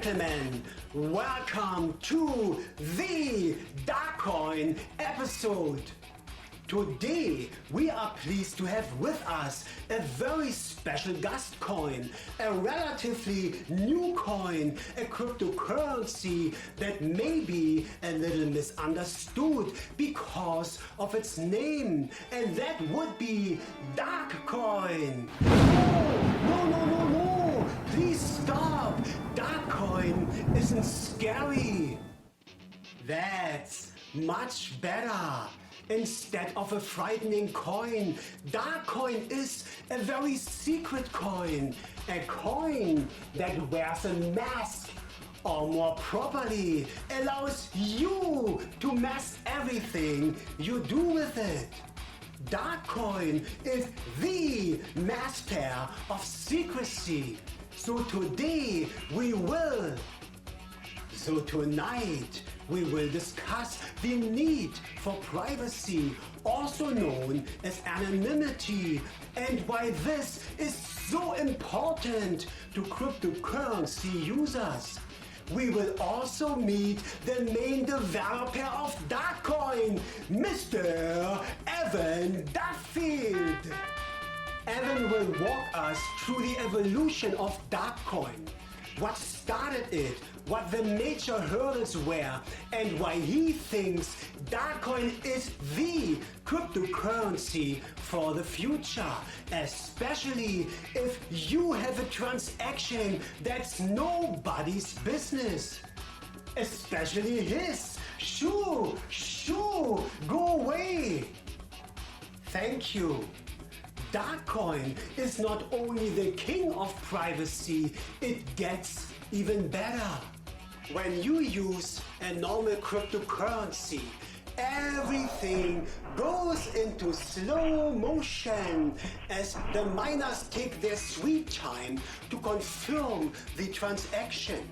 gentlemen, welcome to the Darkcoin episode. Today we are pleased to have with us a very special guest coin, a relatively new coin, a cryptocurrency that may be a little misunderstood because of its name, and that would be Darkcoin. No, please stop. Darkcoin isn't scary. That's much better. Instead of a frightening coin, Darkcoin is a very secret coin. A coin that wears a mask, or more properly, allows you to mask everything you do with it. Darkcoin is the master of secrecy. Tonight we will discuss the need for privacy, also known as anonymity, and why this is so important to cryptocurrency users. We will also meet the main developer of Darkcoin, Mr. Evan Duffield. Evan will walk us through the evolution of Darkcoin, what started it, what the major hurdles were, and why he thinks Darkcoin is the cryptocurrency for the future, especially if you have a transaction that's nobody's business. Especially his. Shoo, go away. Thank you. Darkcoin is not only the king of privacy, it gets even better. When you use a normal cryptocurrency, everything goes into slow motion as the miners take their sweet time to confirm the transaction.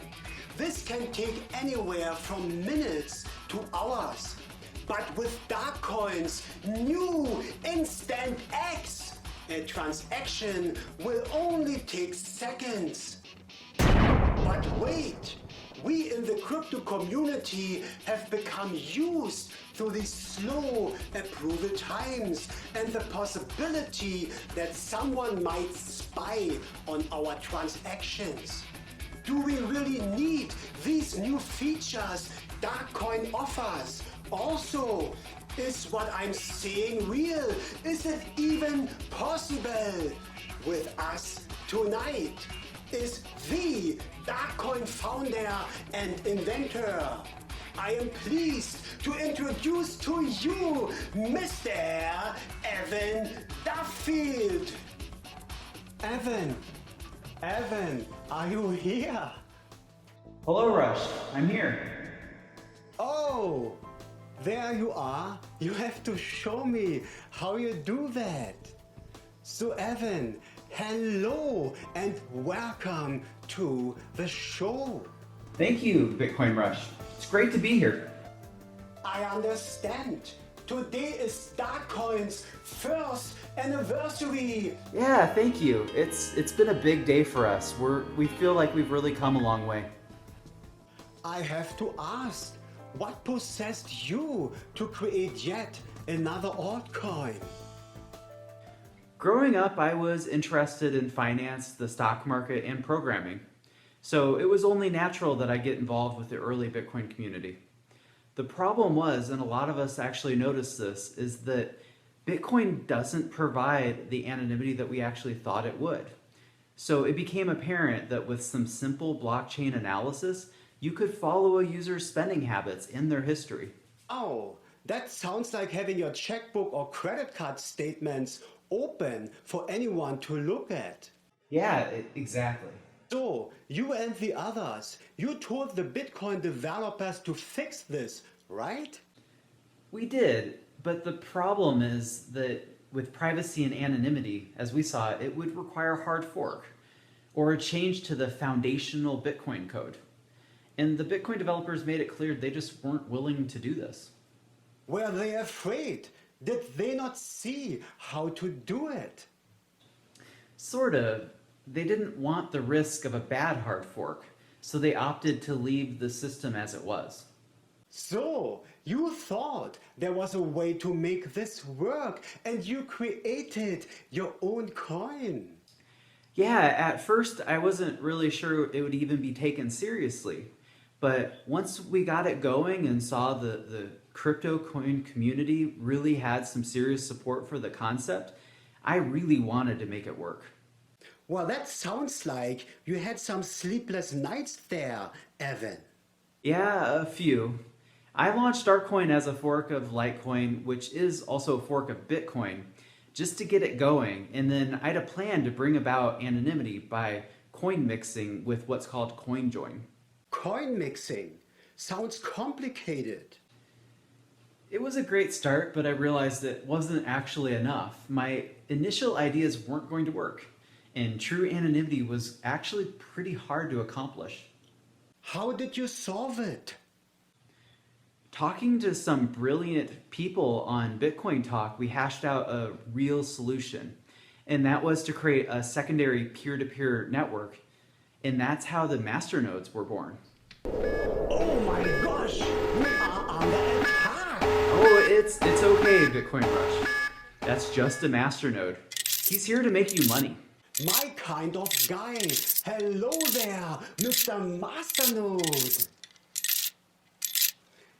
This can take anywhere from minutes to hours. But with Darkcoin's new Instant X, a transaction will only take seconds. But wait, we in the crypto community have become used to these slow approval times and the possibility that someone might spy on our transactions. Do we really need these new features Darkcoin offers? Also, is what I'm saying real? Is it even possible? With us tonight is the Darkcoin founder and inventor. I am pleased to introduce to you Mr. Evan Duffield. Evan, are you here? Hello, Rush. I'm here. Oh, there you are. You have to show me how you do that. So Evan, hello and welcome to the show. Thank you, Bitcoin Rush. It's great to be here. I understand. Today is Darkcoin's first anniversary. Yeah, thank you. It's been a big day for us. We feel like we've really come a long way. I have to ask, what possessed you to create yet another altcoin? Growing up, I was interested in finance, the stock market, and programming. So it was only natural that I get involved with the early Bitcoin community. The problem was, and a lot of us actually noticed this, is that Bitcoin doesn't provide the anonymity that we actually thought it would. So it became apparent that with some simple blockchain analysis, you could follow a user's spending habits in their history. Oh, that sounds like having your checkbook or credit card statements open for anyone to look at. Yeah, exactly. So, you and the others, you told the Bitcoin developers to fix this, right? We did, but the problem is that with privacy and anonymity, as we saw, it would require a hard fork or a change to the foundational Bitcoin code. And the Bitcoin developers made it clear they just weren't willing to do this. Were they afraid? Did they not see how to do it? Sort of. They didn't want the risk of a bad hard fork. so they opted to leave the system as it was. So, you thought there was a way to make this work and you created your own coin. Yeah, at first I wasn't really sure it would even be taken seriously. But once we got it going and saw the crypto coin community really had some serious support for the concept, I really wanted to make it work. Well, that sounds like you had some sleepless nights there, Evan. Yeah, a few. I launched Darkcoin as a fork of Litecoin, which is also a fork of Bitcoin, just to get it going. And then I had a plan to bring about anonymity by coin mixing with what's called CoinJoin. Coin mixing sounds complicated. It was a great start, but I realized it wasn't actually enough. My initial ideas weren't going to work, and true anonymity was actually pretty hard to accomplish. How did you solve it? Talking to some brilliant people on Bitcoin Talk, we hashed out a real solution, and that was to create a secondary peer-to-peer network, and that's how the masternodes were born. Oh my gosh, we are under attack! Oh, it's okay, Bitcoin Rush. That's just a masternode. He's here to make you money. My kind of guy. Hello there, Mr. Masternode.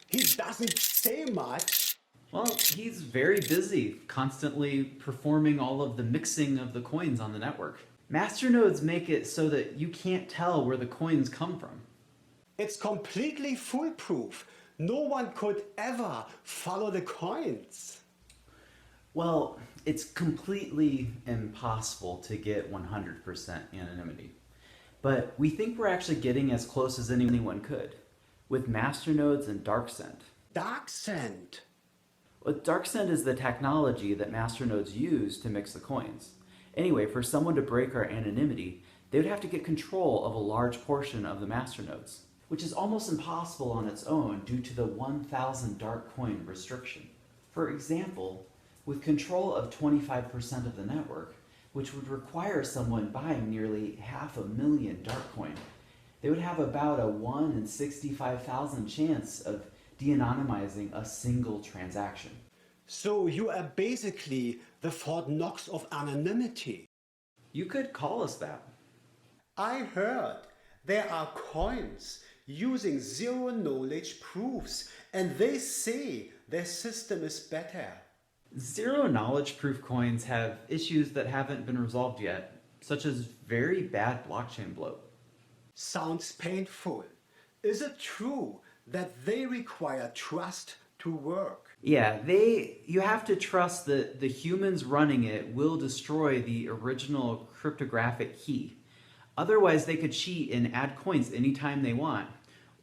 He doesn't say much. Well, he's very busy, constantly performing all of the mixing of the coins on the network. Masternodes make it so that you can't tell where the coins come from. It's completely foolproof. No one could ever follow the coins. Well, it's completely impossible to get 100% anonymity. But we think we're actually getting as close as anyone could, with masternodes and DarkSend. DarkSend. Well, DarkSend is the technology that masternodes use to mix the coins. Anyway, for someone to break our anonymity, they would have to get control of a large portion of the masternodes, which is almost impossible on its own due to the 1,000 Darkcoin restriction. For example, with control of 25% of the network, which would require someone buying nearly 500,000 Darkcoin, they would have about a 1 in 65,000 chance of de-anonymizing a single transaction. So you are basically the Fort Knox of anonymity. You could call us that. I heard there are coins using zero knowledge proofs and they say their system is better. Zero knowledge proof coins have issues that haven't been resolved yet, such as very bad blockchain bloat. Sounds painful. Is it true that they require trust to work? Yeah, you have to trust that the humans running it will destroy the original cryptographic key. Otherwise, they could cheat and add coins anytime they want.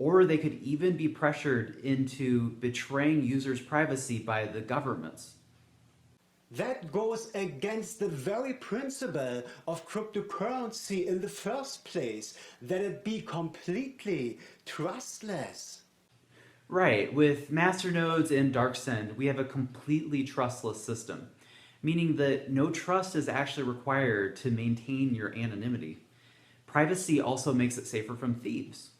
Or they could even be pressured into betraying users' privacy by the governments. That goes against the very principle of cryptocurrency in the first place, that it be completely trustless. Right, with masternodes and DarkSend, we have a completely trustless system, meaning that no trust is actually required to maintain your anonymity. Privacy also makes it safer from thieves.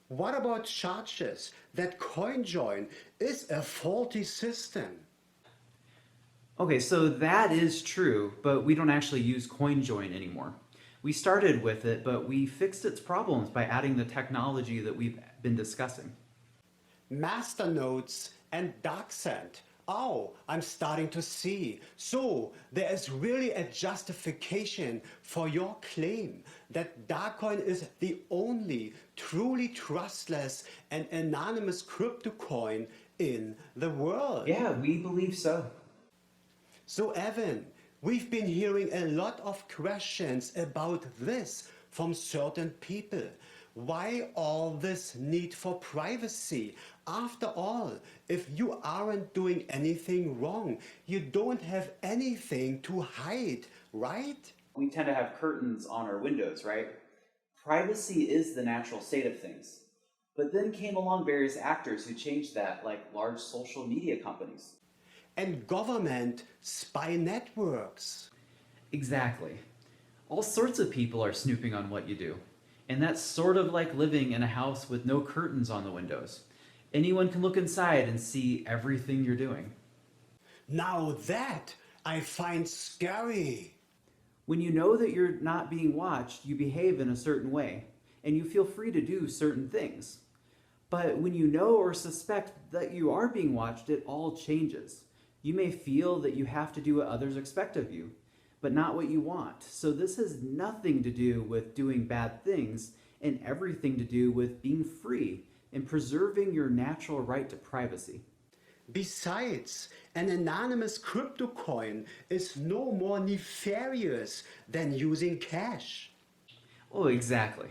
What about charges that CoinJoin is a faulty system? Okay, so that is true, but we don't actually use CoinJoin anymore. We started with it, but we fixed its problems by adding the technology that we've been discussing. Masternodes and DarkSend. Oh, I'm starting to see. So there is really a justification for your claim that Darkcoin is the only truly trustless and anonymous crypto coin in the world. Yeah, we believe so. So Evan, we've been hearing a lot of questions about this from certain people. Why all this need for privacy? After all, if you aren't doing anything wrong, you don't have anything to hide, right? We tend to have curtains on our windows, right? Privacy is the natural state of things. But then came along various actors who changed that, like large social media companies. And government spy networks. Exactly. All sorts of people are snooping on what you do. And that's sort of like living in a house with no curtains on the windows. Anyone can look inside and see everything you're doing. Now that I find scary. When you know that you're not being watched, you behave in a certain way, and you feel free to do certain things. But when you know or suspect that you are being watched, it all changes. You may feel that you have to do what others expect of you, but not what you want. So this has nothing to do with doing bad things and everything to do with being free and preserving your natural right to privacy. Besides, an anonymous crypto coin is no more nefarious than using cash. Oh, exactly.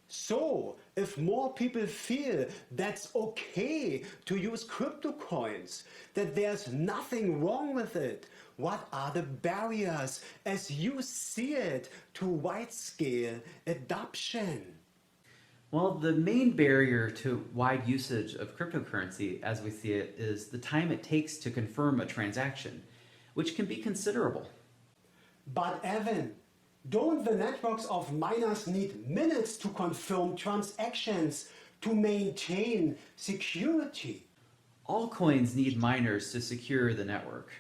So, if more people feel that's okay to use crypto coins, that there's nothing wrong with it, what are the barriers as you see it to wide-scale adoption? Well, the main barrier to wide usage of cryptocurrency, as we see it, is the time it takes to confirm a transaction, which can be considerable. But Evan, don't the networks of miners need minutes to confirm transactions to maintain security? All coins need miners to secure the network.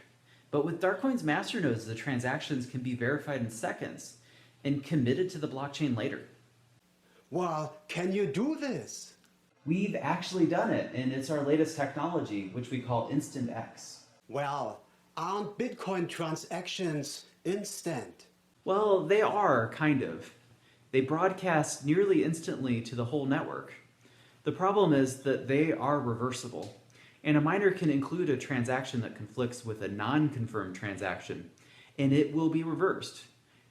But with Darkcoin's masternodes, the transactions can be verified in seconds and committed to the blockchain later. Well, can you do this? We've actually done it, and it's our latest technology, which we call Instant X. Well, aren't Bitcoin transactions instant? Well, they are, kind of. They broadcast nearly instantly to the whole network. The problem is that they are reversible, and a miner can include a transaction that conflicts with a non-confirmed transaction, and it will be reversed.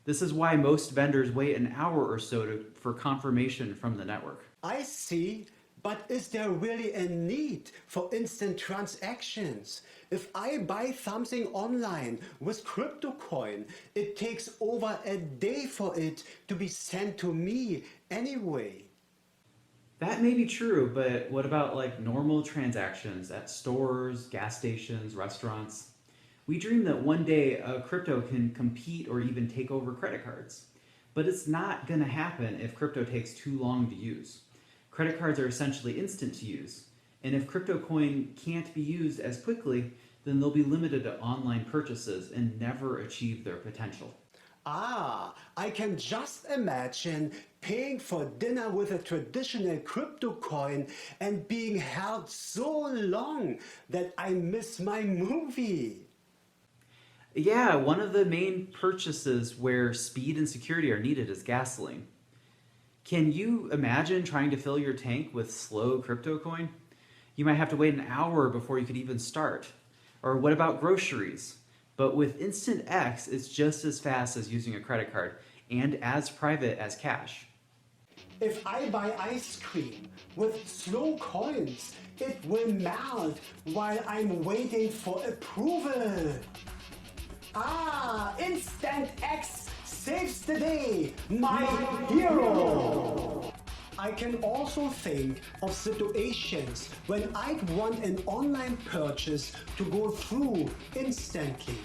This is why most vendors wait an hour or so for confirmation from the network. I see, but is there really a need for instant transactions? If I buy something online with crypto coin, it takes over a day for it to be sent to me anyway. That may be true, but what about like normal transactions at stores, gas stations, restaurants? We dream that one day a crypto can compete or even take over credit cards. But it's not going to happen if crypto takes too long to use. Credit cards are essentially instant to use. And if crypto coin can't be used as quickly, then they'll be limited to online purchases and never achieve their potential. Ah, I can just imagine paying for dinner with a traditional crypto coin and being held so long that I miss my movie. Yeah, one of the main purchases where speed and security are needed is gasoline. Can you imagine trying to fill your tank with slow crypto coin? You might have to wait an hour before you could even start. Or what about groceries? But with Instant X, it's just as fast as using a credit card and as private as cash. If I buy ice cream with slow coins, it will melt while I'm waiting for approval. Ah, Instant X saves the day, my hero! I can also think of situations when I'd want an online purchase to go through instantly.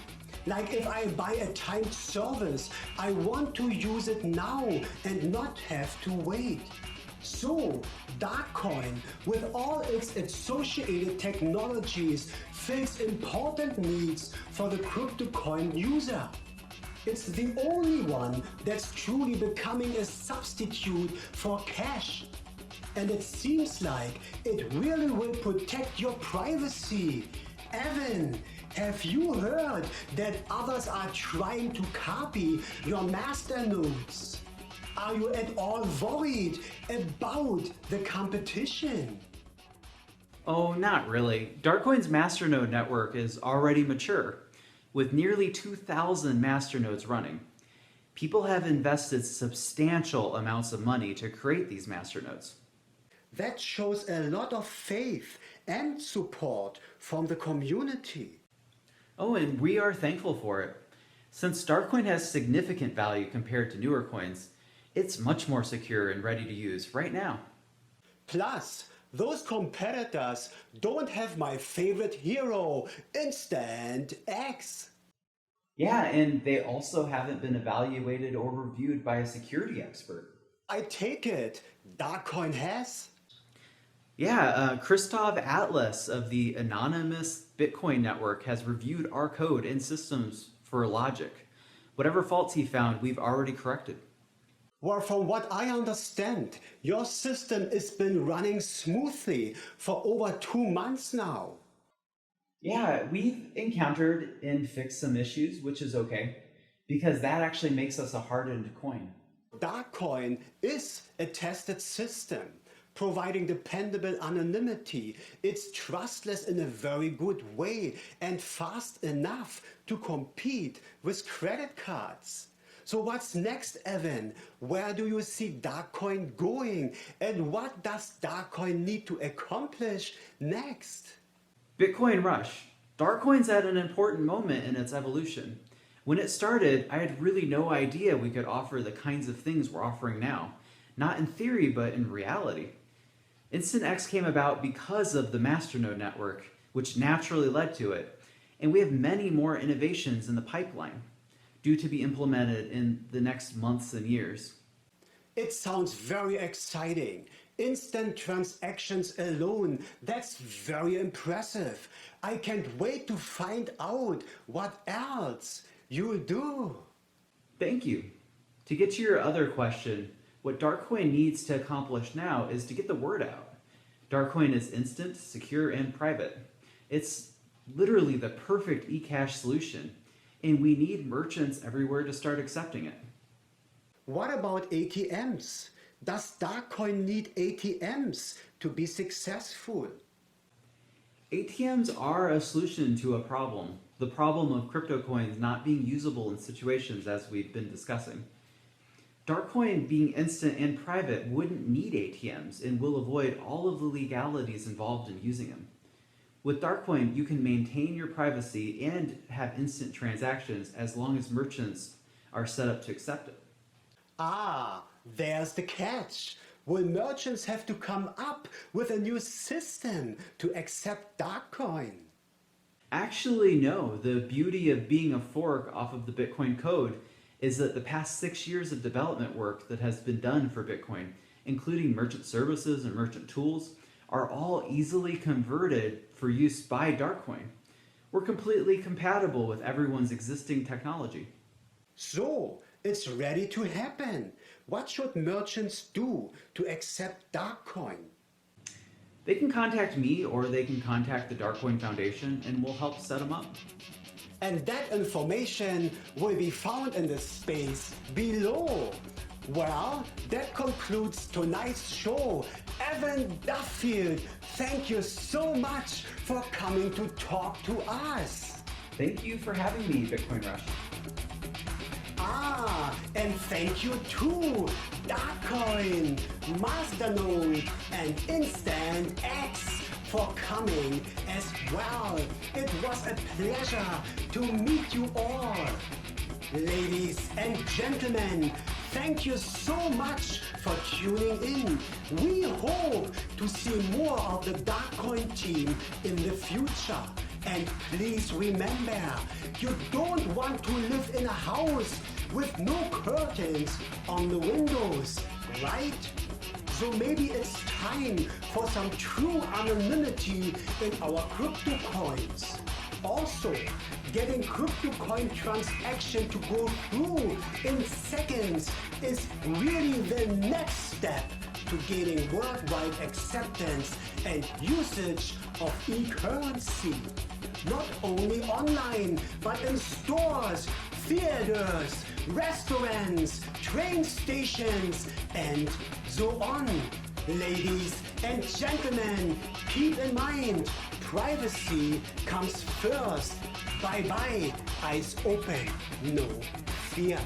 Like if I buy a timed service, I want to use it now and not have to wait. So, Darkcoin, with all its associated technologies, fills important needs for the crypto coin user. It's the only one that's truly becoming a substitute for cash. And it seems like it really will protect your privacy. Evan, have you heard that others are trying to copy your masternodes? Are you at all worried about the competition? Oh, not really. Darkcoin's masternode network is already mature, with nearly 2,000 masternodes running. People have invested substantial amounts of money to create these masternodes. That shows a lot of faith and support from the community. Oh, and we are thankful for it. Since Darkcoin has significant value compared to newer coins, it's much more secure and ready to use right now. Plus, those competitors don't have my favorite hero, Instant X. Yeah, and they also haven't been evaluated or reviewed by a security expert. I take it Darkcoin has? Yeah, Christoph Atlas of the Anonymous Bitcoin Network has reviewed our code and systems for logic. Whatever faults he found, we've already corrected. Well, from what I understand, your system has been running smoothly for over 2 months now. Yeah, we've encountered and fixed some issues, which is okay, because that actually makes us a hardened coin. Darkcoin is a tested system, providing dependable anonymity. It's trustless in a very good way and fast enough to compete with credit cards. So what's next, Evan? Where do you see Darkcoin going? And what does Darkcoin need to accomplish next? Bitcoin Rush. Darkcoin's at an important moment in its evolution. When it started, I had really no idea we could offer the kinds of things we're offering now. Not in theory, but in reality. Instant X came about because of the Masternode network, which naturally led to it. And we have many more innovations in the pipeline, due to be implemented in the next months and years. It sounds very exciting. Instant transactions alone, that's very impressive. I can't wait to find out what else you'll do. Thank you. To get to your other question, what Darkcoin needs to accomplish now is to get the word out. Darkcoin is instant, secure, and private. It's literally the perfect eCash solution, and we need merchants everywhere to start accepting it. What about ATMs? Does Darkcoin need ATMs to be successful? ATMs are a solution to a problem, the problem of crypto coins not being usable in situations as we've been discussing. Darkcoin, being instant and private, wouldn't need ATMs and will avoid all of the legalities involved in using them. With Darkcoin, you can maintain your privacy and have instant transactions as long as merchants are set up to accept it. Ah, there's the catch. Will merchants have to come up with a new system to accept Darkcoin? Actually, no. The beauty of being a fork off of the Bitcoin code is that the past 6 years of development work that has been done for Bitcoin, including merchant services and merchant tools, are all easily converted for use by Darkcoin. We're completely compatible with everyone's existing technology. So, it's ready to happen. What should merchants do to accept Darkcoin? They can contact me or they can contact the Darkcoin Foundation and we'll help set them up. And that information will be found in the space below. Well, that concludes tonight's show. Evan Duffield, thank you so much for coming to talk to us. Thank you for having me, Bitcoin Rush. And thank you to Darkcoin, Masternode, and Instant X for coming as well. It was a pleasure to meet you all. Ladies and gentlemen, thank you so much for tuning in. We hope to see more of the Darkcoin team in the future. And please remember, you don't want to live in a house with no curtains on the windows, right? So maybe it's time for some true anonymity in our crypto coins. Also, getting crypto coin transaction to go through in seconds is really the next step to gaining worldwide acceptance and usage of e-currency. Not only online, but in stores, theaters, restaurants, train stations, and so on. Ladies and gentlemen, keep in mind, privacy comes first. Bye-bye, eyes open, no fear.